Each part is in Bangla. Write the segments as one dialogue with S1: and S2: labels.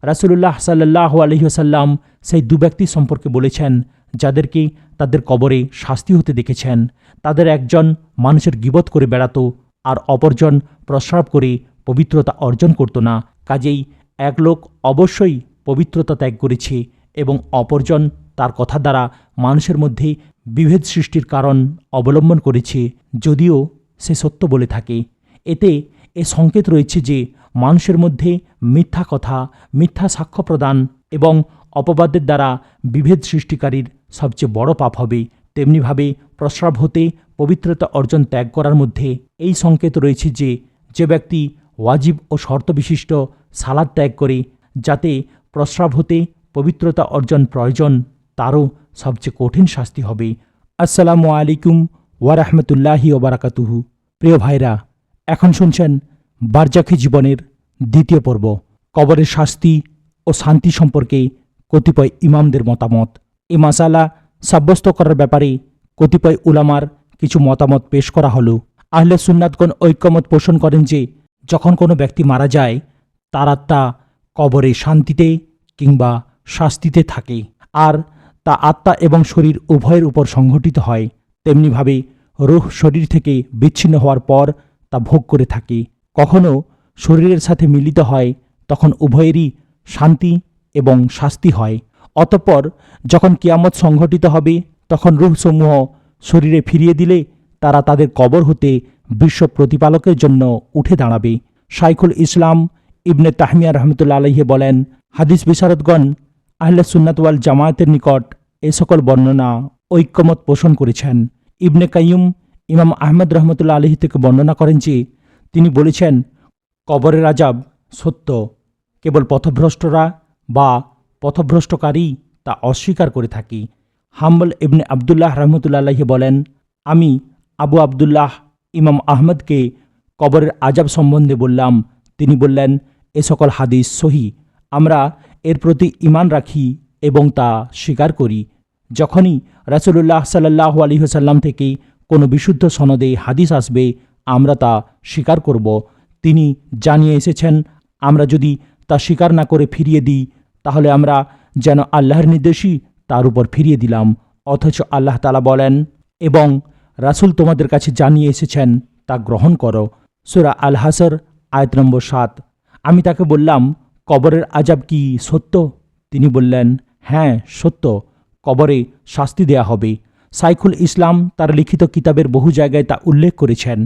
S1: রাসূলুল্লাহ সাল্লাল্লাহু আলাইহি ওয়াসাল্লাম সেই দু ব্যক্তি সম্পর্কে বলেছেন যাদেরকে তাদের কবরে শাস্তি হতে দেখেছেন। তাদের একজন মানুষের গীবত করে বেড়াত, আর অপরজন প্রস্রাব করে পবিত্রতা অর্জন করত না। কাজেই এক লোক অবশ্যই পবিত্রতা ত্যাগ করেছে এবং অপরজন তার কথা দ্বারা মানুষের মধ্যে বিভেদ সৃষ্টির কারণ অবলম্বন করেছে, যদিও সে সত্য বলে থাকে। এতে এ সংকেত রয়েছে যে মানুষের মধ্যে মিথ্যা কথা, মিথ্যা সাক্ষ্য প্রদান এবং অপবাদের দ্বারা বিভেদ সৃষ্টিকারীর সবচেয়ে বড় পাপ হবে। তেমনিভাবে প্রস্রাব হতে পবিত্রতা অর্জন ত্যাগ করার মধ্যে এই সংকেত রয়েছে যে যে ব্যক্তি ওয়াজিব ও শর্ত বিশিষ্ট সালাত ত্যাগ করে যাতে প্রস্রাব হতে পবিত্রতা অর্জন প্রয়োজন, তারও সবচেয়ে কঠিন শাস্তি হবে। আসসালামু আলাইকুম ওয়া রাহমাতুল্লাহি ওয়া বারাকাতুহু। প্রিয় ভাইরা, এখন শুনছেন বারজাখী জীবনের দ্বিতীয় পর্ব, কবরের শাস্তি ও শান্তি সম্পর্কে কতিপয় ইমামদের মতামত। এই মাসালা সাব্যস্ত করার ব্যাপারে কতিপয় উলামার কিছু মতামত পেশ করা হলো। আহলে সুন্নাতগণ ঐক্যমত পোষণ করেন যে যখন কোনো ব্যক্তি মারা যায় তার আত্মা কবরে শান্তিতে কিংবা শাস্তিতে থাকে, আর তা আত্মা এবং শরীর উভয়ের উপর সংঘটিত হয়। তেমনিভাবে রূহ শরীর থেকে বিচ্ছিন্ন হওয়ার পর তা ভোগ করে থাকে। কখনো শরীরের সাথে মিলিত হয়, তখন উভয়েরই শান্তি এবং শাস্তি হয়। অতঃপর যখন কিয়ামত সংঘটিত হবে, তখন রূহসমূহ শরীরে ফিরিয়ে দিলে তারা তাদের কবর হতে বিশ্ব প্রতিপালকের জন্য উঠে দাঁড়াবে। শাইখুল ইসলাম ইবনে তাহমিয়া রহমতুল্লাহ আলাইহি বলেন, হাদিস বিশারদগণ আহলে সুন্নাত ওয়াল জামায়াতের নিকট এ সকল বর্ণনা ঐক্যমত পোষণ করেছেন। ইবনে কাইয়ুম ইমাম আহমদ রহমতুল্লাহ আলাইহি থেকে বর্ণনা করেন যে তিনি বলেছেন, কবরের আযাব সত্য, কেবল পথভ্রষ্টরা বা পথভ্রষ্টকারী তা অস্বীকার করে থাকি। হাম্বল ইবনে আবদুল্লাহ রহমতুল্লাহ আলাইহি বলেন, আমি আবু আবদুল্লাহ ইমাম আহমদকে কবরের আযাব সম্বন্ধে বললাম। তিনি বললেন, এ সকল হাদিস সহি, আমরা এর প্রতি ঈমান রাখি এবং তা স্বীকার করি। যখনই রাসূলুল্লাহ সাল্লাল্লাহু আলাইহি ওয়াসাল্লাম থেকে কোনো বিশুদ্ধ সনদে হাদিস আসবে, আমরা তা স্বীকার করব। তিনি জানিয়ে এসেছেন, আমরা যদি তা স্বীকার না করে ফিরিয়ে দিই, তাহলে আমরা যেন আল্লাহর নির্দেশই তার উপর ফিরিয়ে দিলাম। অথচ আল্লাহ তাআলা বলেন, এবং রাসূল তোমাদের কাছে জানিয়ে এসেছেন তা গ্রহণ করো। সূরা আল হাসর আয়াত নম্বর 7। আমি তাকে বললাম, কবরের আযাব কি সত্য? তিনি বললেন, হ্যাঁ সত্য, কবরে শাস্তি দেয়া হবে। শাইখুল ইসলাম তার লিখিত কিতাবের বহু জায়গায় তা উল্লেখ করেছেন।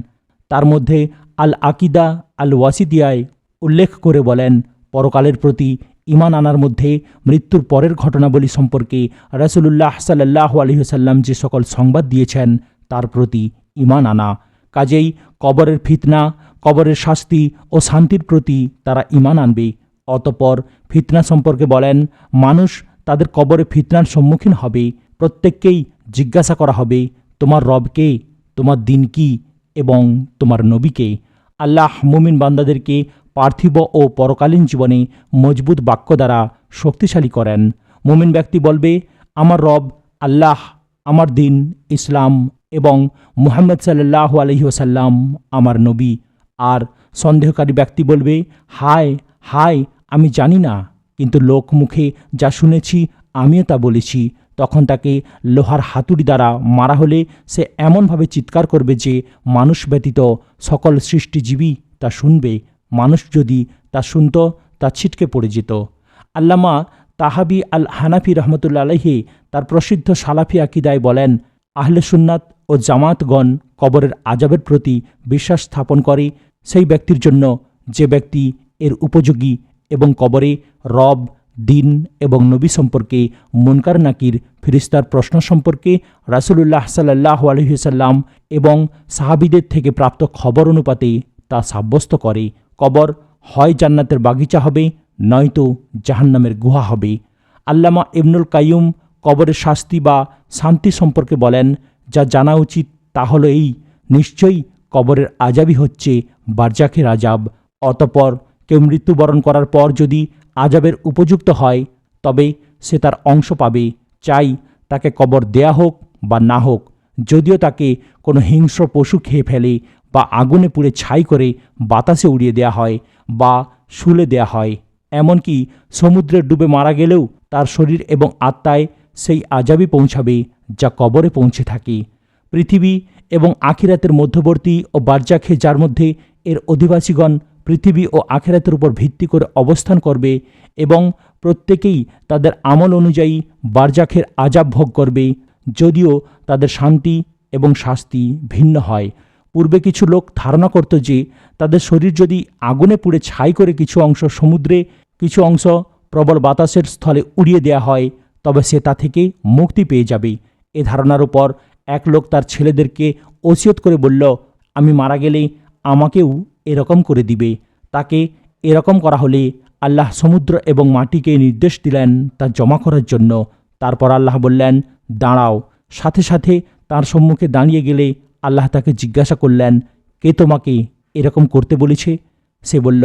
S1: তার মধ্যে আল আকিদা আল ওয়াসিদিয়ায় উল্লেখ করে বলেন, পরকালের প্রতি ঈমান আনার মধ্যে মৃত্যুর পরের ঘটনাবলী সম্পর্কে রাসূলুল্লাহ সাল্লাল্লাহু আলাইহি ওয়াসাল্লাম যে সকল সংবাদ দিয়েছেন তার প্রতি ঈমান আনা। কাজেই কবরের ফিতনা, কবরের শাস্তি ও শান্তির প্রতি তারা ঈমান আনবে। অতঃপর ফিতনা সম্পর্কে বলেন, মানুষ তাদের কবরে ফিতনার সম্মুখীন হবে। প্রত্যেককেই জিজ্ঞাসা করা হবে, তোমার রব কে, তোমার দিন কি এবং তোমার নবীকে। আল্লাহ মুমিন বান্দাদেরকে পার্থিব ও পরকালীন জীবনে মজবুত বাক্য দ্বারা শক্তিশালী করেন। মুমিন ব্যক্তি বলবে, আমার রব আল্লাহ, আমার দিন ইসলাম এবং মুহাম্মদ সাল্লাল্লাহু আলাইহি ওয়াসাল্লাম আমার নবী। আর সন্দেহকারী ব্যক্তি বলবে, হায় হায়, আমি জানি না, কিন্তু লোক মুখে যা শুনেছি আমিও তা বলেছি। তখন তাকে লোহার হাতুড়ি দ্বারা মারা হলে সে এমনভাবে চিৎকার করবে যে মানুষ ব্যতীত সকল সৃষ্টিজীবী তা শুনবে। মানুষ যদি তা শুনত তা ছিটকে পড়ে যেত। আল্লামা তাহাবি আল হানাফি রহমতুল্লাহ আলাইহি তার প্রসিদ্ধ সালাফি আকিদায় বলেন, আহলে সুন্নাত ও জামাতগণ কবরের আযাবের প্রতি বিশ্বাস স্থাপন করে সেই ব্যক্তির জন্য যে ব্যক্তি এর উপযোগী এবং কবরে রব, দিন এবং নবী সম্পর্কে, মুনকার নাকির, ফেরেশতার প্রশ্ন সম্পর্কে রাসূলুল্লাহ সাল্লাল্লাহু আলাইহি ওয়াসাল্লাম এবং সাহাবীদের থেকে প্রাপ্ত খবর অনুপাতে তা সাব্যস্ত করে। কবর হয় জান্নাতের বাগিচা হবে, নয়তো জাহান্নামের গুহা হবে। আল্লামা ইবনুল কাইয়ুম কবরের শাস্তি বা শান্তি সম্পর্কে বলেন, যা জানা উচিত তা হলো এই, নিশ্চয়ই কবরের আযাবই হচ্ছে বারজাখের আযাব। অতঃপর কেউ মৃত্যুবরণ করার পর যদি আযাবের উপযুক্ত হয় তবে সে তার অংশ পাবে, চাই তাকে কবর দেয়া হোক বা না হোক। যদিও তাকে কোনো হিংস্র পশু খেয়ে ফেলে বা আগুনে পুড়ে ছাই করে বাতাসে উড়িয়ে দেয়া হয় বা শুলে দেয়া হয়, এমনকি সমুদ্রে ডুবে মারা গেলেও তার শরীর এবং আত্মায় সেই আযাবই পৌঁছাবে যা কবরে পৌঁছে থাকে। পৃথিবী এবং আখিরাতের মধ্যবর্তী ও বারজাখে, যার মধ্যে এর অধিবাসীগণ পৃথিবী ও আখিরাতের উপর ভিত্তি করে অবস্থান করবে এবং প্রত্যেকেই তাদের আমল অনুযায়ী বারজাখের আযাব ভোগ করবে, যদিও তাদের শান্তি এবং শাস্তি ভিন্ন হয়। পূর্বে কিছু লোক ধারণা করত যে তাদের শরীর যদি আগুনে পুড়ে ছাই করে কিছু অংশ সমুদ্রে, কিছু অংশ প্রবল বাতাসের স্থলে উড়িয়ে দেয়া হয়, তবে সে তা থেকে মুক্তি পেয়ে যাবে। এ ধারণার উপর এক লোক তার ছেলেদেরকে ওসিয়ত করে বলল, আমি মারা গেলে আমাকেও এরকম করে দিবে। তাকে এরকম করা হলে আল্লাহ সমুদ্র এবং মাটিকে নির্দেশ দিলেন তা জমা করার জন্য। তারপর আল্লাহ বললেন, দাঁড়াও। সাথে সাথে তার সম্মুখে দাঁড়িয়ে গেলে আল্লাহ তাকে জিজ্ঞাসা করলেন, কে তোমাকে এরকম করতে বলেছে? সে বলল,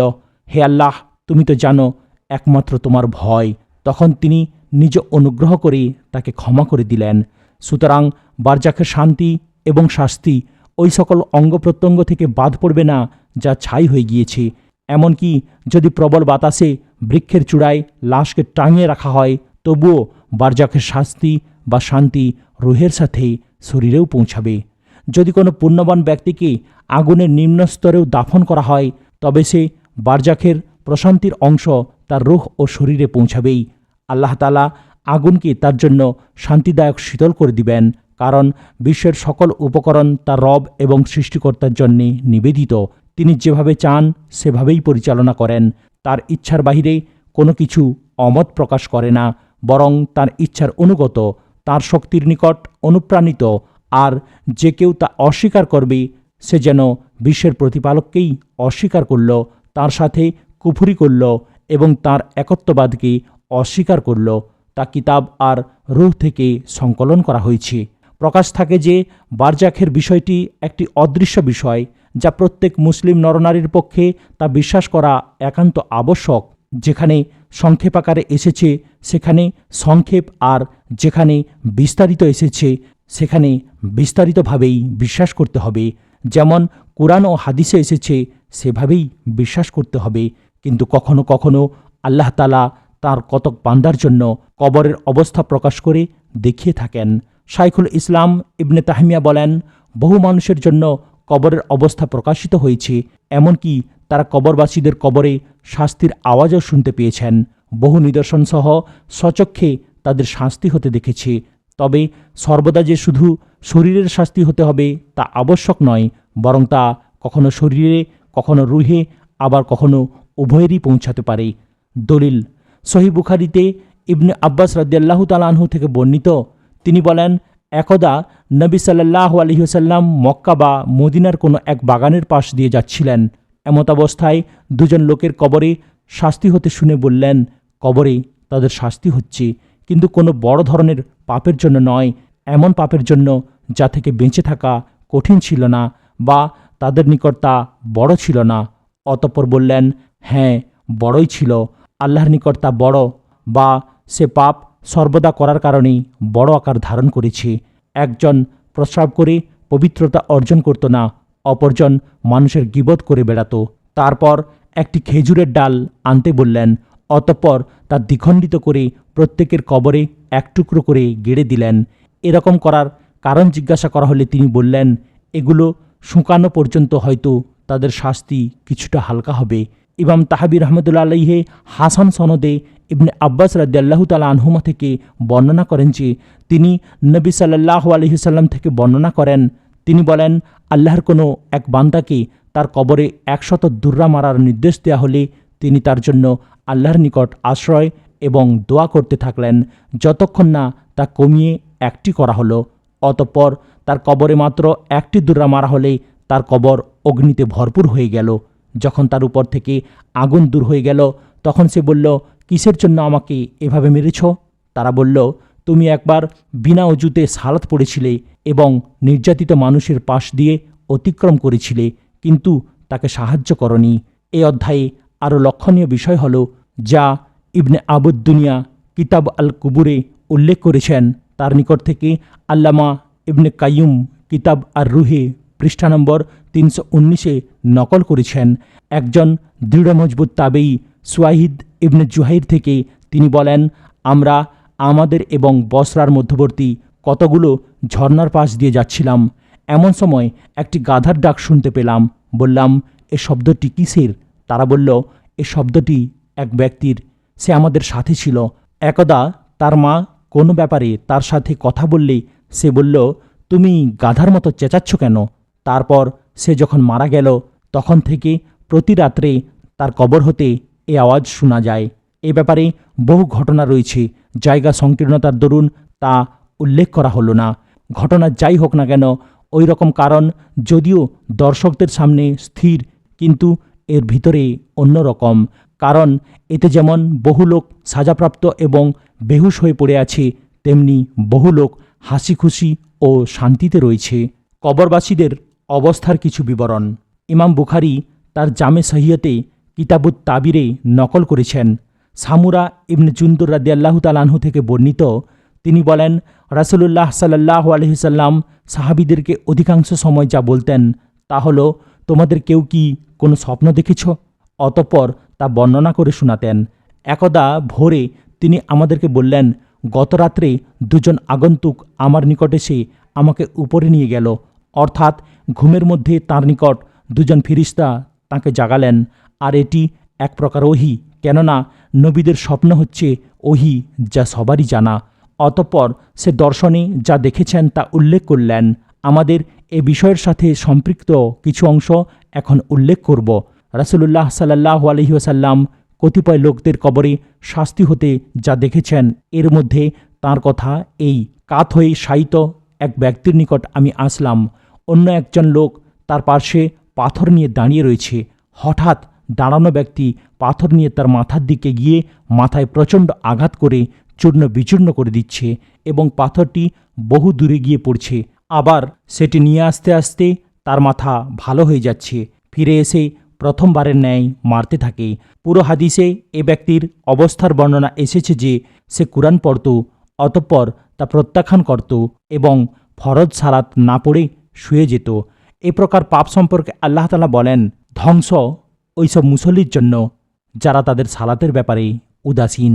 S1: হে আল্লাহ, তুমি তো জানো, একমাত্র তোমার ভয়। তখন তিনি নিজ অনুগ্রহ করে তাকে ক্ষমা করে দিলেন। সুতরাং বারজাখের শান্তি এবং শাস্তি ওই সকল অঙ্গ প্রত্যঙ্গ থেকে বাদ পড়বে না যা ছাই হয়ে গিয়েছে। এমনকি যদি প্রবল বাতাসে বৃক্ষের চূড়ায় লাশকে টাঙিয়ে রাখা হয়, তবুও বারজাখের শাস্তি বা শান্তি রুহের সাথে শরীরেও পৌঁছাবে। যদি কোনো পুণ্যবান ব্যক্তিকে আগুনের নিম্ন স্তরেও দাফন করা হয়, তবে সে বারজাখের প্রশান্তির অংশ তার রুহ ও শরীরে পৌঁছাবেই। আল্লাহ তাআলা আগুনকে তার জন্য শান্তিদায়ক শীতল করে দিবেন, কারণ বিশ্বের সকল উপকরণ তার রব এবং সৃষ্টিকর্তার জন্যে নিবেদিত। তিনি যেভাবে চান সেভাবেই পরিচালনা করেন। তার ইচ্ছার বাহিরে কোনো কিছু অমত প্রকাশ করে না, বরং তার ইচ্ছার অনুগত, তার শক্তির নিকট অনুপ্রাণিত। আর যে কেউ তা অস্বীকার করবে, সে যেন বিশ্বের প্রতিপালককেই অস্বীকার করল, তার সাথে কুফরি করল এবং তার একত্ববাদকে অস্বীকার করল। তা কিতাব আর রূহ থেকে সংকলন করা হয়েছে। প্রকাশ থাকে যে বারজাখের বিষয়টি একটি অদৃশ্য বিষয়, যা প্রত্যেক মুসলিম নরনারীর পক্ষে তা বিশ্বাস করা একান্ত আবশ্যক। যেখানে সংক্ষেপ আকারে এসেছে সেখানে সংক্ষেপ, আর যেখানে বিস্তারিত এসেছে সেখানে বিস্তারিতভাবেই বিশ্বাস করতে হবে। যেমন কুরআন ও হাদিসে এসেছে সেভাবেই বিশ্বাস করতে হবে। কিন্তু কখনো কখনো আল্লাহ তাআলা তাঁর কতক বান্দার জন্য কবরের অবস্থা প্রকাশ করে দেখিয়ে থাকেন। শাইখুল ইসলাম ইবনে তাহমিয়া বলেন, বহু মানুষের জন্য কবরের অবস্থা প্রকাশিত হয়েছে, এমনকি তারা কবরবাসীদের কবরে শাস্তির আওয়াজও শুনতে পেয়েছেন। বহু নিদর্শনসহ স্বচক্ষে তাদের শাস্তি হতে দেখেছে। তবে সর্বদা যে শুধু শরীরের শাস্তি হতে হবে তা আবশ্যক নয়, বরং তা কখনো শরীরে, কখনো রুহে, আবার কখনো উভয়েরই পৌঁছাতে পারে। দলিল, সহিহ বুখারীতে ইবনে আব্বাস রাদিয়াল্লাহু তাআলা আনহু থেকে বর্ণিত, তিনি বলেন, একদা নবী সাল্লাল্লাহু আলাইহি ওয়াসাল্লাম মক্কা বা মদিনার কোনো এক বাগানের পাশ দিয়ে যাচ্ছিলেন। এমত অবস্থায় দুজন লোকের কবরে শাস্তি হতে শুনে বললেন, কবরে তাদের শাস্তি হচ্ছে, কিন্তু কোনো বড় ধরনের পাপের জন্য নয়, এমন পাপের জন্য যা থেকে বেঁচে থাকা কঠিন ছিল না বা তাদের নিকট তা বড় ছিল না। অতঃপর বললেন, হ্যাঁ, বড়ই ছিল। আল্লাহর নিকট তা বড়, বা সে পাপ সর্বদা করার কারণেই বড় আকার ধারণ করেছে। একজন প্রস্রাব করে পবিত্রতা অর্জন করত না, অপরজন মানুষের গীবত করে বেড়াত। তারপর একটি খেজুরের ডাল আনতে বললেন, অতঃপর তা দ্বিখণ্ডিত করে প্রত্যেকের কবরে এক টুকরো করে গেড়ে দিলেন। এরকম করার কারণ জিজ্ঞাসা করা হলে তিনি বললেন, এগুলো শুকানো পর্যন্ত হয়তো তাদের শাস্তি কিছুটা হালকা হবে। ইমাম তাহাবী রহমতুল্লাহ আলাইহি হাসান সনদে ইবনে আব্বাস রাদিয়াল্লাহু তাআলা আনহুমা থেকে বর্ণনা করেন যে তিনি নবী সাল্লাল্লাহু আলাইহি সাল্লাম থেকে বর্ণনা করেন, তিনি বলেন, আল্লাহর কোনো এক বান্দাকে তার কবরে 100 দুররা মারার নির্দেশ দেওয়া হলে তিনি তার জন্য আল্লাহর নিকট আশ্রয় এবং দোয়া করতে থাকলেন, যতক্ষণ না তা কমিয়ে একটি করা হলো। অতঃপর তার কবরে মাত্র একটি দুররা মারা হলে তার কবর অগ্নিতে ভরপুর হয়ে গেল। যখন তার উপর থেকে আগুন দূর হয়ে গেল, তখন সে বলল, কিসের জন্য আমাকে এভাবে মেরেছ? তারা বলল, তুমি একবার বিনা অজুতে সালাত পড়েছিলে এবং নির্যাতিত মানুষের পাশ দিয়ে অতিক্রম করেছিলে, কিন্তু তাকে সাহায্য করনি। এই অধ্যায়ে আরও লক্ষণীয় বিষয় হল, যা ইবনে আবুদ দুনিয়া কিতাব আল কুবুরে উল্লেখ করেছেন, তার নিকট থেকে আল্লামা ইবনে কাইয়ুম কিতাব আর রুহে পৃষ্ঠা নম্বর 319-এ নকল করেছেন। একজন দৃঢ় মজবুত তাবেঈ সুয়াইদ ইবনে জুহাইর থেকে তিনি বলেন, আমরা আমাদের এবং বসরার মধ্যবর্তী কতগুলো ঝর্ণার পাশ দিয়ে যাচ্ছিলাম। এমন সময় একটি গাধার ডাক শুনতে পেলাম। বললাম, এ শব্দটি কিসের? তারা বলল, এ শব্দটি এক ব্যক্তির, সে আমাদের সাথে ছিল। একদা তার মা কোনো ব্যাপারে তার সাথে কথা বললে সে বলল, তুমি গাধার মতো চেঁচাচ্ছ কেন? তারপর সে যখন মারা গেল তখন থেকে প্রতি রাত্রে তার কবর হতে এ আওয়াজ শোনা যায়। এ ব্যাপারে বহু ঘটনা রয়েছে, জায়গা সংকীর্ণতার দরুন তা উল্লেখ করা হলো না। ঘটনা যাই হোক না কেন, ওই রকম কারণ যদিও দর্শকদের সামনে স্থির, কিন্তু এর ভিতরে অন্যরকম কারণ। এতে যেমন বহু লোক সাজাপ্রাপ্ত এবং বেহুশ হয়ে পড়ে আছে, তেমনি বহু লোক হাসি খুশি ও শান্তিতে রয়েছে। কবরবাসীদের অবস্থার কিছু বিবরণ ইমাম বুখারী তার জামে সহিহতে কিতাবুত তাবিরে নকল করেছেন। সামুরা ইবনে জুন্দুর রাদিয়াল্লাহু তাআলা আনহু থেকে বর্ণিত, তিনি বলেন, রাসূলুল্লাহ সাল্লাল্লাহু আলাইহি সাল্লাম সাহাবীদেরকে অধিকাংশ সময় যা বলতেন তা হলো, তোমাদের কেউ কি কোনো স্বপ্ন দেখেছ? অতঃপর তা বর্ণনা করে শোনাতেন। একদা ভোরে তিনি আমাদেরকে বললেন, গত রাত্রে দুজন আগন্তুক আমার নিকট এসে আমাকে উপরে নিয়ে গেল। অর্থাৎ ঘুমের মধ্যে তার নিকট দুজন ফিরিস্তা তাকে জাগালেন। আর এটি এক প্রকার ওহী, কেননা নবীদের স্বপ্ন হচ্ছে ওহী, যা সবারই জানা। অতঃপর সে দর্শনে যা দেখেছেন তা উল্লেখ করলেন। আমাদের এ বিষয়ের সাথে সম্পৃক্ত কিছু অংশ এখন উল্লেখ করব। রাসূলুল্লাহ সাল্লাল্লাহু আলাইহি ওয়াসাল্লাম কতিপয় লোকদের কবরে শাস্তি হতে যা দেখেছেন, এর মধ্যে তার কথা এই, কাত হয়ে শায়িত এক ব্যক্তির নিকট আমি আসলাম। অন্য একজন লোক তার পার্শ্বে পাথর নিয়ে দাঁড়িয়ে রয়েছে। হঠাৎ দাঁড়ানো ব্যক্তি পাথর নিয়ে তার মাথার দিকে গিয়ে মাথায় প্রচণ্ড আঘাত করে চূর্ণ বিচূর্ণ করে দিচ্ছে এবং পাথরটি বহু দূরে গিয়ে পড়ছে। আবার সেটি নিয়ে আসতে আসতে তার মাথা ভালো হয়ে যাচ্ছে, ফিরে এসে প্রথমবারের ন্যায় মারতে থাকে। পুরো হাদিসে এ ব্যক্তির অবস্থার বর্ণনা এসেছে যে সে কুরআন পড়ত, অতঃপর তা প্রত্যাখ্যান করত এবং ফরজ সালাত না পড়ে শুয়ে যেত। এ প্রকার পাপ সম্পর্কে আল্লাহ তাআলা বলেন, ধ্বংস ওইসব মুসল্লির জন্য যারা তাদের সালাতের ব্যাপারে উদাসীন।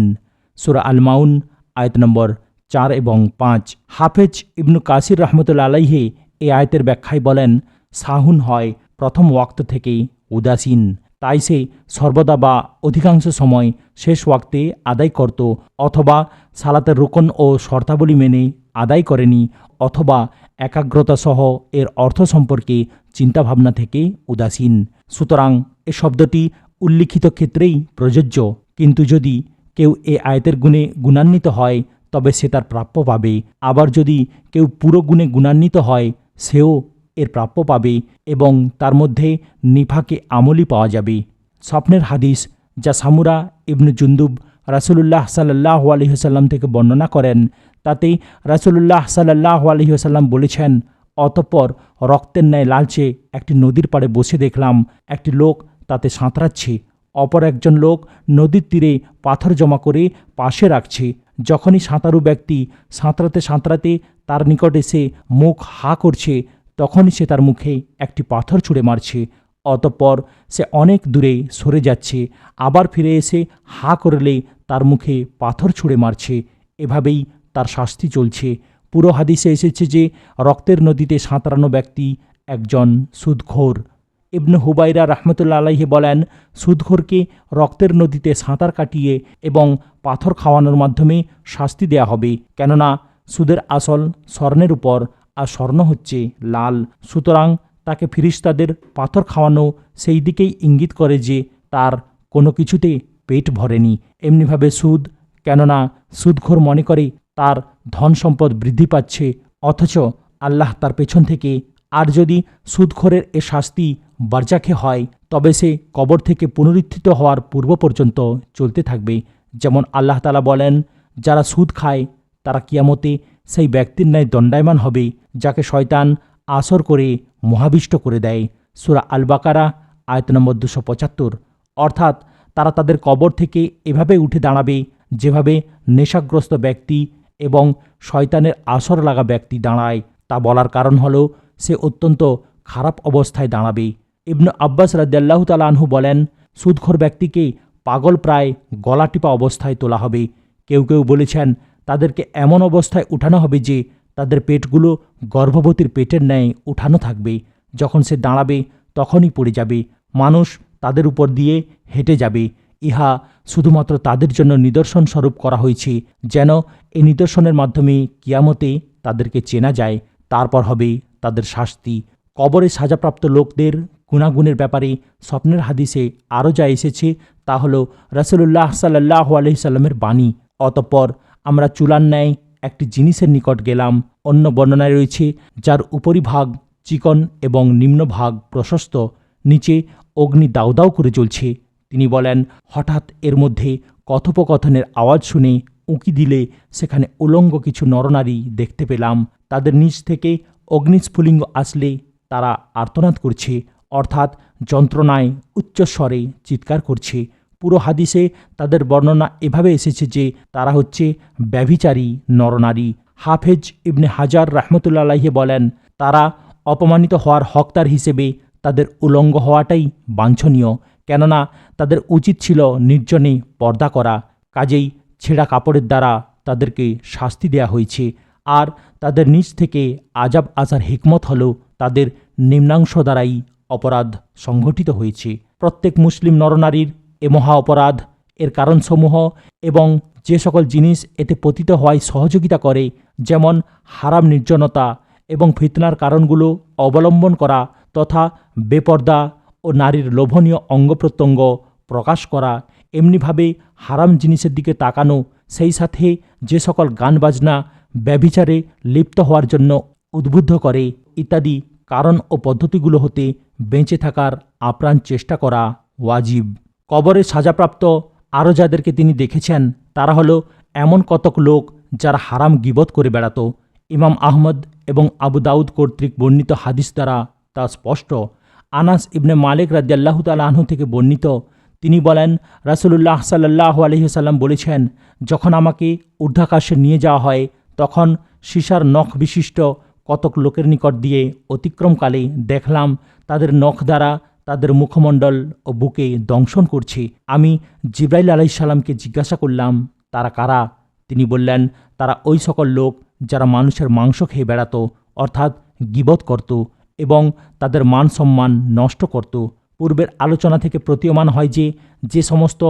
S1: সূরা আল মাউন আয়াত নম্বর 4 এবং 5। হাফেজ ইবনু কাসির রাহমাতুল্লাহ আলাইহি এই আয়াতের ব্যাখ্যায় বলেন, সাহুন হয় প্রথম ওয়াক্ত থেকেই উদাসীন, তাই সে সর্বদা বা অধিকাংশ সময় শেষ ওয়াক্তে আদায় করত, অথবা সালাতের রুকন ও শর্তাবলী মেনে আদায় করেনি, অথবা একাগ্রতা সহ এর অর্থ সম্পর্কে চিন্তাভাবনা থেকে উদাসীন। সুতরাং এ শব্দটি উল্লিখিত ক্ষেত্রেই প্রযোজ্য, কিন্তু যদি কেউ এ আয়াতের গুণে গুণান্বিত হয় তবে সে তার প্রাপ্য পাবে। আবার যদি কেউ পুরো গুণে গুণান্বিত হয় সেও এর প্রাপ্য পাবে এবং তার মধ্যে নিফাকে আমলি পাওয়া যাবে। স্বপ্নের হাদিস যা সামুরা ইবনে জুন্দুব রাসূলুল্লাহ সাল্লাল্লাহু আলাইহি ওয়াসাল্লাম থেকে বর্ণনা করেন, তাতে রাসূলুল্লাহ সাল্লাল্লাহু আলাইহি ওয়াসাল্লাম বলেছেন, অতঃপর রক্তের ন্যায় লালচে একটি নদীর পাড়ে বসে দেখলাম একটি লোক তাতে সাঁতরাচ্ছে। অপর একজন লোক নদীর তীরে পাথর জমা করে পাশে রাখছে। যখনই সাঁতারু ব্যক্তি সাঁতরাতে সাঁতরাতে তার নিকট এসে মুখ হা করছে, তখনই সে তার মুখে একটি পাথর ছুঁড়ে মারছে। অতঃপর সে অনেক দূরে সরে যাচ্ছে, আবার ফিরে এসে হা করলে তার মুখে পাথর ছুঁড়ে মারছে। এভাবেই তার শাস্তি চলছে। পুরো হাদিসে এসেছে যে রক্তের নদীতে সাঁতরানো ব্যক্তি একজন সুদখোর। ইবনে হুবাইরা রাহমাতুল্লাহ আলাইহি বলেন, সুদখোরকে রক্তের নদীতে সাঁতার কাটিয়ে এবং পাথর খাওয়ানোর মাধ্যমে শাস্তি দেয়া হবে, কেননা সুদের আসল স্বর্ণের উপর, আর স্বর্ণ হচ্ছে লাল। সুতরাং তাকে ফিরিস্তাদের পাথর খাওয়ানো সেই দিকেই ইঙ্গিত করে যে তার কোনো কিছুতে পেট ভরেনি। এমনিভাবে সুদ, কেননা সুদখোর মনে করে তার ধন সম্পদ বৃদ্ধি পাচ্ছে, অথচ আল্লাহ তার পেছন থেকে। আর যদি সুদখোরের এ শাস্তি বারজাখে হয় তবে সে কবর থেকে পুনরুত্থিত হওয়ার পূর্ব পর্যন্ত চলতে থাকবে। যেমন আল্লাহ তাআলা বলেন, যারা সুদ খায় তারা কিয়ামতে সেই ব্যক্তির ন্যায় দণ্ডায়মান হবে যাকে শয়তান আসর করে মোহাবিষ্ট করে দেয়। সূরা আল বাকারা আয়াত নম্বর 275। অর্থাৎ তারা তাদের কবর থেকে এভাবে উঠে দাঁড়াবে যেভাবে নেশাগ্রস্ত ব্যক্তি এবং শয়তানের আসর লাগা ব্যক্তি দাঁড়ায়। তা বলার কারণ হলো সে অত্যন্ত খারাপ অবস্থায় দাঁড়াবে। ইবনে আব্বাস রাদিয়াল্লাহু তাআলা আনহু বলেন, সুদখোর ব্যক্তিকে পাগল প্রায় গলা টিপা অবস্থায় তোলা হবে। কেউ কেউ বলেছেন তাদেরকে এমন অবস্থায় উঠানো হবে যে তাদের পেটগুলো গর্ভবতীর পেটের ন্যায় উঠানো থাকবে। যখন সে দাঁড়াবে তখনই পড়ে যাবে। মানুষ তাদের উপর দিয়ে হেঁটে যাবে। ইহা শুধুমাত্র তাদের জন্য নিদর্শন স্বরূপ করা হয়েছে, যেন এই নিদর্শনের মাধ্যমে কিয়ামতে তাদেরকে চেনা যায়। তারপর হবে তাদের শাস্তি। কবরে সাজাপ্রাপ্ত লোকদের গুণাগুণের ব্যাপারে স্বপ্নের হাদিসে আরও যা এসেছে তা হল রাসূলুল্লাহ সাল্লাল্লাহু আলাইহি সাল্লামের বাণী। অতঃপর আমরা চুলার ন্যায় একটি জিনিসের নিকট গেলাম। অন্য বর্ণনায় রয়েছে যার উপরিভাগ চিকন এবং নিম্নভাগ প্রশস্ত, নিচে অগ্নি দাউ দাউ করে জ্বলছে। তিনি বলেন, হঠাৎ এর মধ্যে কথোপকথনের আওয়াজ শুনে উঁকি দিলে সেখানে উলঙ্গ কিছু নরনারী দেখতে পেলাম। তাদের নিচ থেকে অগ্নিস্ফুলিঙ্গ আসলে তারা আর্তনাদ করছে, অর্থাৎ যন্ত্রণায় উচ্চস্বরে চিৎকার করছে। পুরো হাদিসে তাদের বর্ণনা এভাবে এসেছে যে তারা হচ্ছে ব্যভিচারী নরনারী। হাফেজ ইবনে হাজার রাহমাতুল্লাহ আলাইহি বলেন, তারা অপমানিত হওয়ার হকদার হিসেবে তাদের উলঙ্গ হওয়াটাই বাঞ্ছনীয়, কেননা তাদের উচিত ছিল নির্জনে পর্দা করা। কাজেই ছেঁড়া কাপড়ের দ্বারা তাদেরকে শাস্তি দেয়া হয়েছে। আর তাদের নিচ থেকে আজাব আসার হিকমত হল তাদের নিম্নাংশ দ্বারাই অপরাধ সংঘটিত হয়েছে। প্রত্যেক মুসলিম নরনারীর এ মহা অপরাধ, এর কারণসমূহ এবং যে সকল জিনিস এতে পতিত হওয়ায় সহযোগিতা করে, যেমন হারাম নির্জনতা এবং ফিতনার কারণগুলো অবলম্বন করা তথা বেপর্দা ও নারীর লোভনীয় অঙ্গপ্রত্যঙ্গ প্রকাশ করা, এমনিভাবে হারাম জিনিসের দিকে তাকানো, সেই সাথে যে সকল গান বাজনা ব্যভিচারে লিপ্ত হওয়ার জন্য উদ্বুদ্ধ করে ইত্যাদি কারণ ও পদ্ধতিগুলো হতে বেঁচে থাকার আপ্রাণ চেষ্টা করা ওয়াজিব। কবরে সাজাপ্রাপ্ত আরও যাদেরকে তিনি দেখেছেন তারা হলো এমন কতক লোক যারা হারাম গীবত করে বেড়াতো। ইমাম আহমদ এবং আবু দাউদ কর্তৃক বর্ণিত হাদিস দ্বারা তা স্পষ্ট। আনাস ইবনে মালিক রাদিয়াল্লাহু তাআলা আনহু থেকে বর্ণিত, তিনি বলেন, রাসূলুল্লাহ সাল্লাল্লাহু আলাইহি ওয়াসাল্লাম বলেছেন, যখন আমাকে ঊর্ধ্বাকাশে নিয়ে যাওয়া হয় তখন সীসার নখ বিশিষ্ট কতক লোকের নিকট দিয়ে অতিক্রমকালে দেখলাম তাদের নখ দ্বারা তাদের মুখমণ্ডল ও বুকে দংশন করছে। আমি জিবরাইল আলাইহিস সালামকে জিজ্ঞাসা করলাম, তারা কারা? তিনি বললেন, তারা ওই সকল লোক যারা মানুষের মাংস খেয়ে বেড়াতো, অর্থাৎ গীবত করত এবং তাদের মান সম্মান নষ্ট করত। পূর্বের আলোচনা থেকে প্রতীয়মান হয় যে যে সমস্ত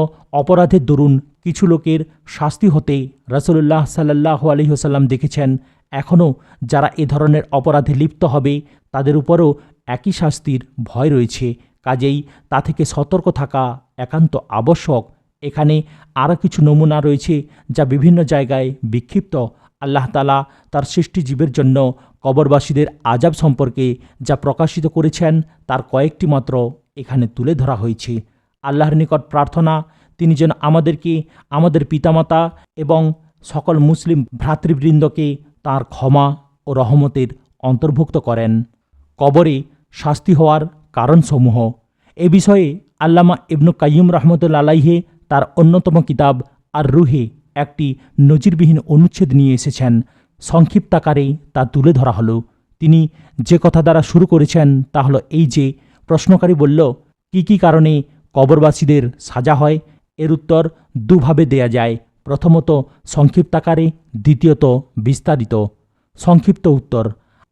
S1: অপরাধের দরুন কিছু লোকের শাস্তি হতে রাসূলুল্লাহ সাল্লাল্লাহু আলাইহি ওয়াসাল্লাম দেখেছেন, এখনও যারা এ ধরনের অপরাধে লিপ্ত হবে তাদের উপরও একই শাস্তির ভয় রয়েছে। কাজেই তা থেকে সতর্ক থাকা একান্ত আবশ্যক। এখানে আরও কিছু নমুনা রয়েছে যা বিভিন্ন জায়গায় বিক্ষিপ্ত। আল্লাহ তাআলা তার সৃষ্টি জীবের জন্য কবরবাসীদের আযাব সম্পর্কে যা প্রকাশিত করেছেন তার কয়েকটি মাত্র এখানে তুলে ধরা হয়েছে। আল্লাহর নিকট প্রার্থনা, তিনি যেন আমাদেরকে, আমাদের পিতামাতা এবং সকল মুসলিম ভ্রাতৃবৃন্দকে তাঁর ক্ষমা ও রহমতের অন্তর্ভুক্ত করেন। কবরে শাস্তি হওয়ার কারণসমূহ এ বিষয়ে আল্লামা ইবনু কাইয়্যিম রাহমাতুল্লাহ আলাইহি তার অন্যতম কিতাব আর রুহে একটি নজিরবিহীন অনুচ্ছেদ নিয়ে এসেছেন। সংক্ষিপ্তাকারে তা তুলে ধরা হলো। তিনি যে কথা দ্বারা শুরু করেছেন তা হলো এই যে, প্রশ্নকারী বলল, কি কারণে কবরবাসীদের সাজা হয়? এর উত্তর দুভাবে দেয়া যায়। প্রথমত সংক্ষিপ্তাকারে, দ্বিতীয়ত বিস্তারিত। সংক্ষিপ্ত উত্তর: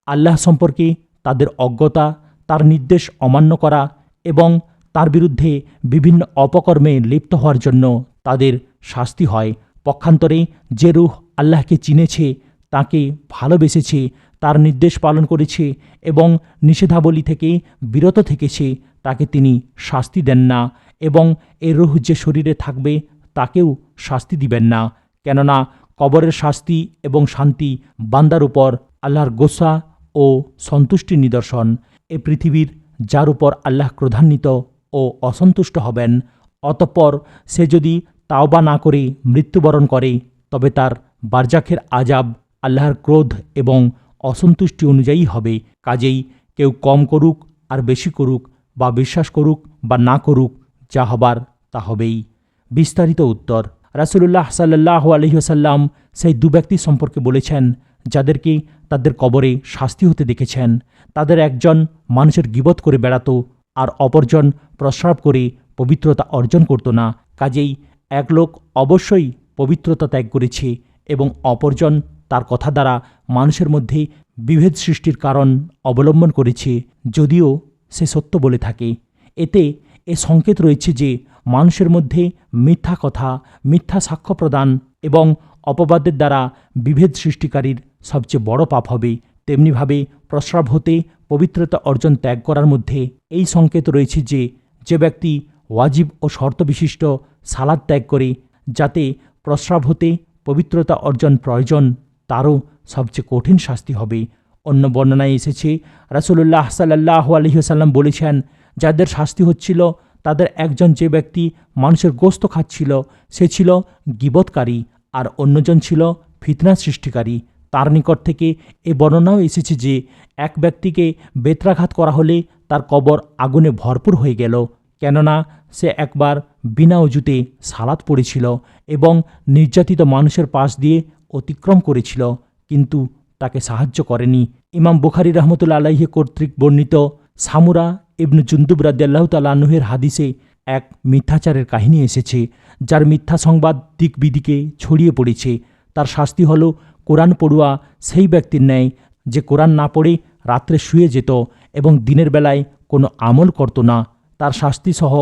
S1: আল্লাহ সম্পর্কে তাদের অজ্ঞতা, তার নির্দেশ অমান্য করা এবং তার বিরুদ্ধে বিভিন্ন অপকর্মে লিপ্ত হওয়ার জন্য তাদের শাস্তি হয়। পক্ষান্তরে যে রূহ আল্লাহকে চিনেছে, তাকে ভালোবেসেছে, তার নির্দেশ পালন করেছে এবং নিষেধাবলী থেকে বিরত থেকেছে, তাকে তিনি শাস্তি দেন না এবং এ রূহ যে শরীরে থাকবে তাকেও শাস্তি দিবেন না। কেননা কবরের শাস্তি এবং শান্তি বান্দার উপর আল্লাহর গোসা ও সন্তুষ্টির নিদর্শন। এ পৃথিবীর যার উপর আল্লাহ ক্রোধান্বিত ও অসন্তুষ্ট হবেন, অতঃপর সে যদি তাওবা না করে মৃত্যুবরণ করে, তবে তার বারজাখের আযাব আল্লাহর ক্রোধ এবং অসন্তুষ্টি অনুযায়ী হবে। কাজেই কেউ কম করুক আর বেশি করুক, বা বিশ্বাস করুক বা না করুক, যা হবার তা হবেই। বিস্তারিত উত্তর: রাসূলুল্লাহ সাল্লাল্লাহু আলাইহি ওয়াসাল্লাম সেই দু ব্যক্তি সম্পর্কে বলেছেন যাদেরকে তাদের কবরে শাস্তি হতে দেখেছেন। তাদের একজন মানুষের গীবত করে বেড়াতো আর অপরজন প্রস্রাব করে পবিত্রতা অর্জন করত না। কাজেই এক লোক অবশ্যই পবিত্রতা ত্যাগ করেছে এবং অপরজন তার কথা দ্বারা মানুষের মধ্যে বিভেদ সৃষ্টির কারণ অবলম্বন করেছে, যদিও সে সত্য বলে থাকে। এতে এ সংকেত রয়েছে যে মানুষের মধ্যে মিথ্যা কথা, মিথ্যা সাক্ষ্য প্রদান এবং অপবাদের দ্বারা বিভেদ সৃষ্টিকারীর সবচেয়ে বড় পাপ হবে। তেমনিভাবে প্রস্রাব হতে পবিত্রতা অর্জন ত্যাগ করার মধ্যে এই সংকেত রয়েছে যে যে ব্যক্তি ওয়াজিব ও শর্ত বিশিষ্ট সালাত ত্যাগ করে যাতে প্রস্রাব হতে পবিত্রতা অর্জন প্রয়োজন, তারও সবচেয়ে কঠিন শাস্তি হবে। অন্য বর্ণনায় এসেছে রাসূলুল্লাহ সাল্লাল্লাহু আলাইহি ওয়াসাল্লাম বলেছেন, যাদের শাস্তি হচ্ছিল তাদের একজন যে ব্যক্তি মানুষের গোশত খাচ্ছিল সে ছিল গীবতকারী, আর অন্যজন ছিল ফিতনা সৃষ্টিকারী। তার নিকট থেকে এ বর্ণনাও এসেছে যে এক ব্যক্তিকে বেত্রাঘাত করা হলে তার কবর আগুনে ভরপুর হয়ে গেল, কেননা সে একবার বিনা অজুতে সালাত পড়েছিল এবং নির্যাতিত মানুষের পাশ দিয়ে অতিক্রম করেছিল, কিন্তু তাকে সাহায্য করেনি। ইমাম বুখারী রহমতুল্লাহ আলাইহি কর্তৃক বর্ণিত সামুরা ইবনে জুনদুব রাদিয়াল্লাহু তাআলা আনহুর হাদিসে এক মিথ্যাচারের কাহিনী এসেছে, যার মিথ্যা সংবাদ দিক বিদিকে ছড়িয়ে পড়েছে। তার শাস্তি হলো কোরআন পড়ুয়া সেই ব্যক্তির ন্যায় যে কোরআন না পড়ে রাত্রে শুয়ে যেত এবং দিনের বেলায় কোনো আমল করত না। তার শাস্তিসহ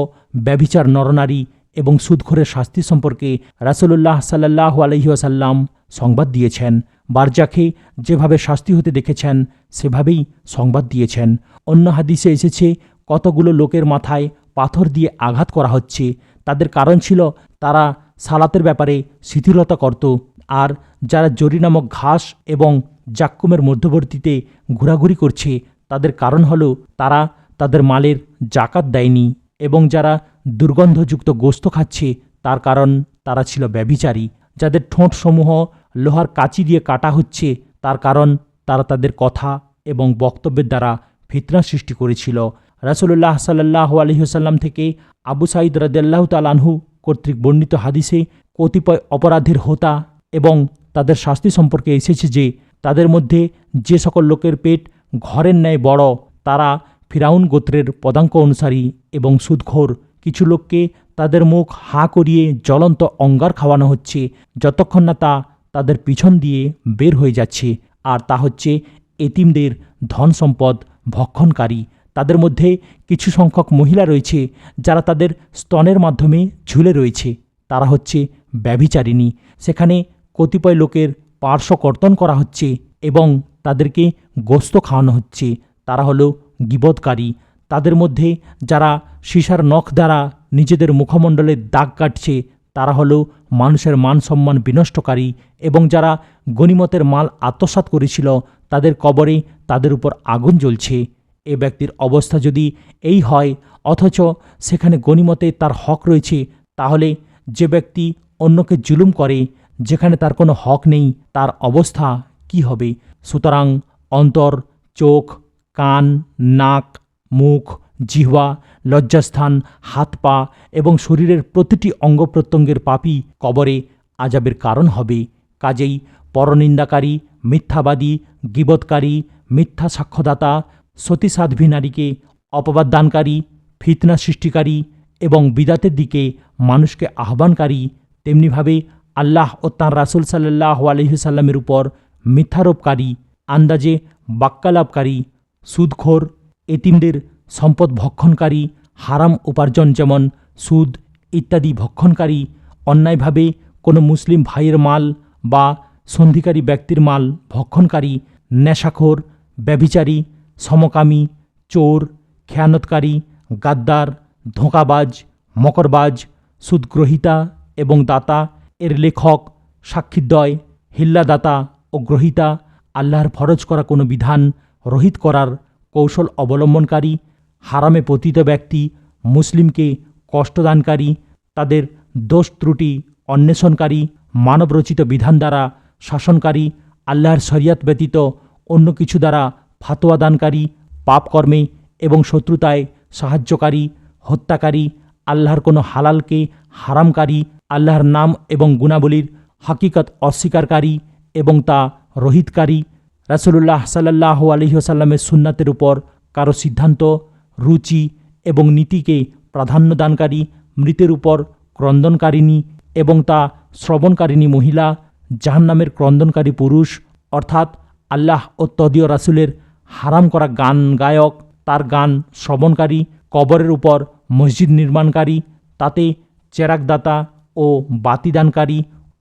S1: ব্যভিচার, নরনারী এবং সুদখোরের শাস্তি সম্পর্কে রাসূলুল্লাহ সাল্লাল্লাহু আলাইহি ওয়াসাল্লাম সংবাদ দিয়েছেন। বারজাখে যেভাবে শাস্তি হতে দেখেছেন সেভাবেই সংবাদ দিয়েছেন। অন্য হাদিসে এসেছে কতগুলো লোকের মাথায় পাথর দিয়ে আঘাত করা হচ্ছে। তাদের কারণ ছিল তারা সালাতের ব্যাপারে শিথিলতা করত, আর যারা জরি নামক ঘাস এবং জাক্কুমের মধ্যবর্তীতে ঘোরাঘুরি করছে তাদের কারণ হলো তারা তাদের মালের জাকাত দেয়নি, এবং যারা দুর্গন্ধযুক্ত গোশত খাচ্ছে তার কারণ তারা ছিল ব্যভিচারী। যাদের ঠোঁটসমূহ লোহার কাঁচি দিয়ে কাটা হচ্ছে তার কারণ তারা তাদের কথা এবং বক্তব্যের দ্বারা ফিতনা সৃষ্টি করেছিল। রাসূলুল্লাহ সাল্লাল্লাহু আলাইহি ওয়াসাল্লাম থেকে আবু সাঈদ রাদিয়াল্লাহু তাআলা আনহু কর্তৃক বর্ণিত হাদিসে কতিপয় অপরাধের হোতা এবং তাদের শাস্তি সম্পর্কে এসেছে যে তাদের মধ্যে যে সকল লোকের পেট ঘরের ন্যায় বড় তারা ফিরাউন গোত্রের পদাঙ্ক অনুসারী এবং সুদখোর। কিছু লোককে তাদের মুখ হাঁ করিয়ে জ্বলন্ত অঙ্গার খাওয়ানো হচ্ছে যতক্ষণ না তা তাদের পিছন দিয়ে বের হয়ে যাচ্ছে, আর তা হচ্ছে এতিমদের ধন সম্পদ ভক্ষণকারী। তাদের মধ্যে কিছু সংখ্যক মহিলা রয়েছে যারা তাদের স্তনের মাধ্যমে ঝুলে রয়েছে, তারা হচ্ছে ব্যভিচারিণী। সেখানে কতিপয় লোকের পার্শ্ব কর্তন করা হচ্ছে এবং তাদেরকে গোশত খাওয়ানো হচ্ছে, তারা হলো গীবতকারী। তাদের মধ্যে যারা সীসার নখ দ্বারা নিজেদের মুখমণ্ডলে দাগ কাটছে তারা হলো মানুষের মান সম্মান বিনষ্টকারী, এবং যারা গনিমতের মাল আত্মসাৎ করেছিল তাদের কবরে তাদের উপর আগুন জ্বলছে। এ ব্যক্তির অবস্থা যদি এই হয় অথচ সেখানে গনিমতে তার হক রয়েছে, তাহলে যে ব্যক্তি অন্যকে জুলুম করে যেখানে তার কোনো হক নেই তার অবস্থা কি হবে? সুতরাং অন্তর, চোখ, কান, নাক, মুখ, জিহ্বা, লজ্জাস্থান, হাত পা এবং শরীরের প্রতিটি অঙ্গ প্রত্যঙ্গের পাপই কবরে আযাবের কারণ হবে। কাজেই পরনিন্দাকারী, মিথ্যাবাদী, গীবতকারী, মিথ্যা সাক্ষ্যদাতা, সতী সাধ্বী নারীকে অপবাদ দানকারী, ফিতনা সৃষ্টিকারী এবং বিদাতের দিকে মানুষকে আহ্বানকারী, তেমনিভাবে আল্লাহ ও তাঁর রাসূল সাল্লাল্লাহু আলাইহি ওয়াসাল্লামের উপর মিথ্যারোপকারী, আন্দাজে বাক্যালাপকারী, সুদখোর, এতিমদের সম্পদ ভক্ষণকারী, হারাম উপার্জন যেমন সুদ ইত্যাদি ভক্ষণকারী, অন্যায়ভাবে কোনো মুসলিম ভাইয়ের মাল বা সন্ধিকারী ব্যক্তির মাল ভক্ষণকারী, নেশাখোর, ব্যভিচারী, সমকামী, চোর, খেয়ানতকারী, গাদ্দার, ধোঁকাবাজ, মকরবাজ, সুদগ্রহিতা এবং দাতা, এর লেখক, সাক্ষীদ্বয়, হিল্লাদাতা ও গ্রহিতা, আল্লাহর ফরজ করা কোনো বিধান রহিত করার কৌশল অবলম্বনকারী, হারামে পতিত ব্যক্তি, মুসলিমকে কষ্টদানকারী, তাদের দোষ ত্রুটি অন্বেষণকারী, মানবরচিত বিধান দ্বারা শাসনকারী, আল্লাহর শরিয়ত ব্যতীত অন্য কিছু দ্বারা ফাতোয়া দানকারী, পাপকর্মে এবং শত্রুতায় সাহায্যকারী, হত্যাকারী, আল্লাহর কোনো হালালকে হারামকারী, আল্লাহর নাম এবং গুণাবলীর হাকিকত অস্বীকারী এবং তা রহিতকারী, রাসূলুল্লাহ সাল্লাল্লাহু আলাইহি ওয়াসাল্লামের সুন্নাতের উপর কারো সিদ্ধান্ত, রুচি এবং নীতিকে প্রাধান্য দানকারী, মৃতের উপর ক্রন্দনকারিণী এবং তা শ্রবণকারিণী মহিলা, জাহান্নামের ক্রন্দনকারী পুরুষ অর্থাৎ আল্লাহ ও তদীয় রাসূলের হারাম করা গান গায়ক, তার গান শ্রবণকারী, কবরের উপর মসজিদ নির্মাণকারী, তাতে চেরাগদাতা ও বাতিদানকারী,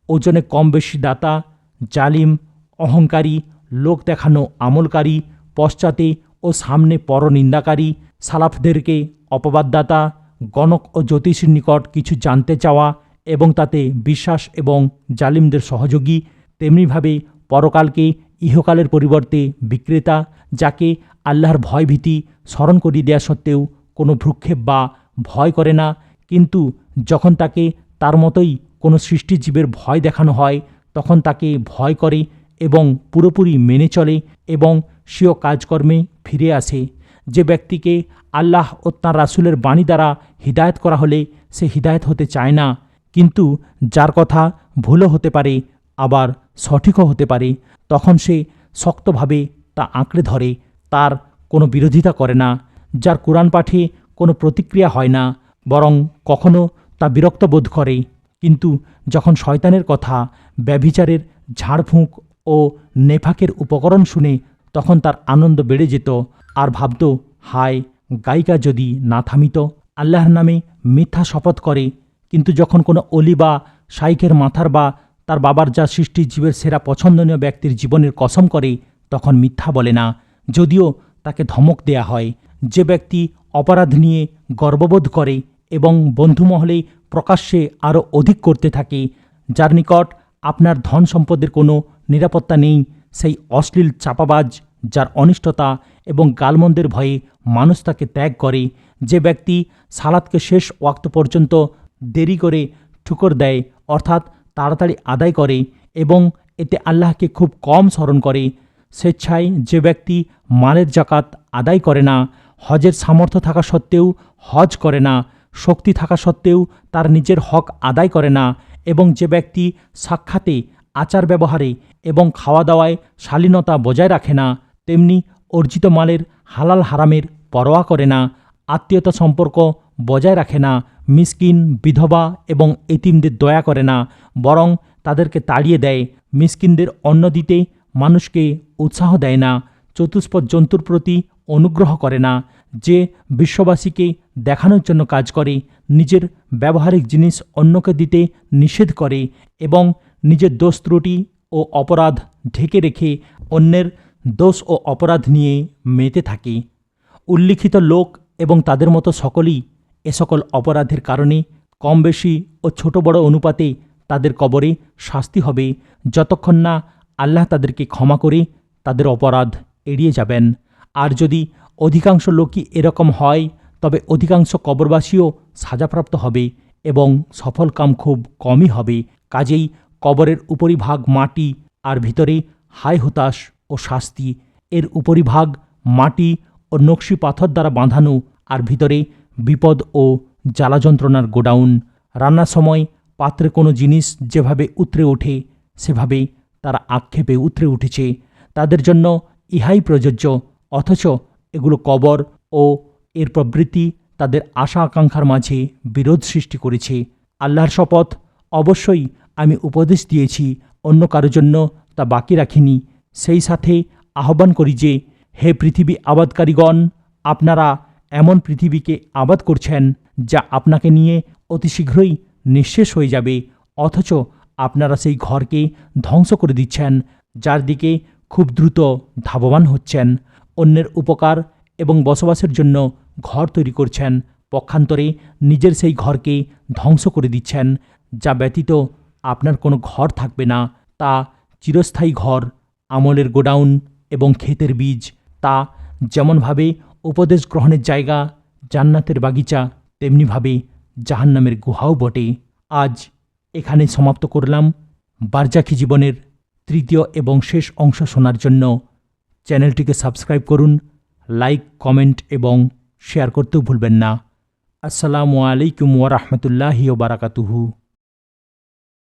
S1: ওজনে কম বেশি দাতা, জালিম, অহংকারী, লোক দেখানো আমলকারী, পশ্চাতে ও সামনে পরনিন্দাকারী, সালাফদেরকে অপবাদদাতা, গণক ও জ্যোতিষীর নিকট কিছু জানতে চাওয়া এবং তাতে বিশ্বাস এবং জালিমদের সহযোগী, তেমনিভাবে পরকালকে ইহকালের পরিবর্তে বিক্রেতা, যাকে আল্লাহর ভয়ভীতি স্মরণ করিয়ে দেওয়া সত্ত্বেও কোনো ভ্রুক্ষেপ বা ভয় করে না, কিন্তু যখন তাকে তার মতোই কোনো সৃষ্টিজীবের ভয় দেখানো হয় তখন তাকে ভয় করে এবং পুরোপুরি মেনে চলে এবং স্বীয় কাজকর্মে ফিরে আসে। যে ব্যক্তিকে আল্লাহ ও তাঁর রাসূলের বাণী দ্বারা হিদায়ত করা হলে সে হিদায়ত হতে চায় না, কিন্তু যার কথা ভুলও হতে পারে আবার সঠিকও হতে পারে, তখন সে শক্তভাবে তা আঁকড়ে ধরে, তার কোনো বিরোধিতা করে না। যার কোরআন পাঠে কোনো প্রতিক্রিয়া হয় না, বরং কখনো তা বিরক্ত বোধ করে, কিন্তু যখন শয়তানের কথা, ব্যভিচারের ঝাড়ফুঁক ও নেফাকের উপকরণ শুনে তখন তার আনন্দ বেড়ে যেত আর ভাবত, হায়, গায়িকা যদি না থামিত। আল্লাহর নামে মিথ্যা শপথ করে, কিন্তু যখন কোনো অলি বা শাইখের মাথার বা তার বাবার যা সৃষ্টি জীবের সেরা পছন্দনীয় ব্যক্তির জীবনের কসম করে তখন মিথ্যা বলে না, যদিও তাকে ধমক দেয়া হয়। যে ব্যক্তি অপরাধ নিয়ে গর্ববোধ করে এবং বন্ধুমহলে প্রকাশ্যে আরও অধিক করতে থাকে, যার নিকট আপনার ধন সম্পদের কোনো নিরাপত্তা নেই, সেই অশ্লীল চাপাবাজ, যার অনিষ্টতা এবং গালমন্দের ভয়ে মানুষ তাকে ত্যাগ করে। যে ব্যক্তি সালাতকে শেষ ওয়াক্ত পর্যন্ত দেরি করে ঠুকর দেয় অর্থাৎ তাড়াতাড়ি আদায় করে এবং এতে আল্লাহকে খুব কম স্মরণ করে। স্বেচ্ছায় যে ব্যক্তি মালের জাকাত আদায় করে না, হজের সামর্থ্য থাকা সত্ত্বেও হজ করে না, শক্তি থাকা সত্ত্বেও তার নিজের হক আদায় করে না, এবং যে ব্যক্তি সাক্ষাতে, আচার ব্যবহারে এবং খাওয়া দাওয়ায় শালীনতা বজায় রাখে না, তেমনি অর্জিত মালের হালাল হারামের পরোয়া করে না, আত্মীয়তা সম্পর্ক বজায় রাখে না, মিসকিন, বিধবা এবং এতিমদের দয়া করে না, বরং তাদেরকে তাড়িয়ে দেয়, মিসকিনদের অন্ন দিতে মানুষকে উৎসাহ দেয় না, চতুষ্পদ জন্তুর প্রতি অনুগ্রহ করে না, যে বিশ্ববাসীকে দেখানোর জন্য কাজ করে, নিজের ব্যবহারিক জিনিস অন্যকে দিতে নিষেধ করে এবং নিজের দোষ ত্রুটি ও অপরাধ ঢেকে রেখে অন্যের দোষ ও অপরাধ নিয়ে মেতে থাকে। উল্লিখিত লোক এবং তাদের মতো সকলেই এ সকল অপরাধের কারণে কম বেশি ও ছোট বড় অনুপাতে তাদের কবরে শাস্তি হবে, যতক্ষণ না আল্লাহ তাদেরকে ক্ষমা করে তাদের অপরাধ এড়িয়ে যাবেন। আর যদি অধিকাংশ লোকই এরকম হয় তবে অধিকাংশ কবরবাসীও সাজাপ্রাপ্ত হবে এবং সফল কাম খুব কমই হবে। কাজেই কবরের উপরিভাগ মাটি আর ভিতরে হায় হতাশ ও শাস্তি, এর উপরিভাগ মাটি ও নকশি পাথর দ্বারা বাঁধানো আর ভিতরে বিপদ ও জ্বালা যন্ত্রণার গোডাউন। রান্নার সময় পাত্রে কোনো জিনিস যেভাবে উতরে ওঠে সেভাবে তারা আক্ষেপে উতরে উঠেছে, তাদের জন্য ইহাই প্রযোজ্য, অথচ এগুলো কবর ও এর প্রবৃত্তি তাদের আশা আকাঙ্ক্ষার মাঝে বিরোধ সৃষ্টি করেছে। আল্লাহর শপথ, অবশ্যই আমি উপদেশ দিয়েছি, অন্য কারো জন্য তা বাকি রাখিনি। সেই সাথে আহ্বান করি যে, হে পৃথিবী আবাদকারীগণ, আপনারা এমন পৃথিবীকে আবাদ করছেন যা আপনাকে নিয়ে অতি শীঘ্রই নিঃশেষ হয়ে যাবে, অথচ আপনারা সেই ঘরকে ধ্বংস করে দিচ্ছেন যার দিকে খুব দ্রুত ধাবমান হচ্ছেন। অন্যের উপকার এবং বসবাসের জন্য ঘর তৈরি করছেন, পক্ষান্তরে নিজের সেই ঘরকে ধ্বংস করে দিচ্ছেন, যা ব্যতীত আপনার কোনো ঘর থাকবে না। তা চিরস্থায়ী ঘর, আমলের গোডাউন এবং ক্ষেতের বীজ। তা যেমনভাবে উপদেশ গ্রহণের জায়গা, জান্নাতের বাগিচা, তেমনিভাবে জাহান্নামের গুহাও বটে। আজ এখানে সমাপ্ত করলাম। বারজাখি জীবনের তৃতীয় এবং শেষ অংশ শোনার জন্য চ্যানেলটিকে সাবস্ক্রাইব করুন, লাইক, কমেন্ট এবং শেয়ার করতেও ভুলবেন না। আসসালামু আলাইকুম ওয়া রাহমাতুল্লাহি ওয়া বারাকাতুহু।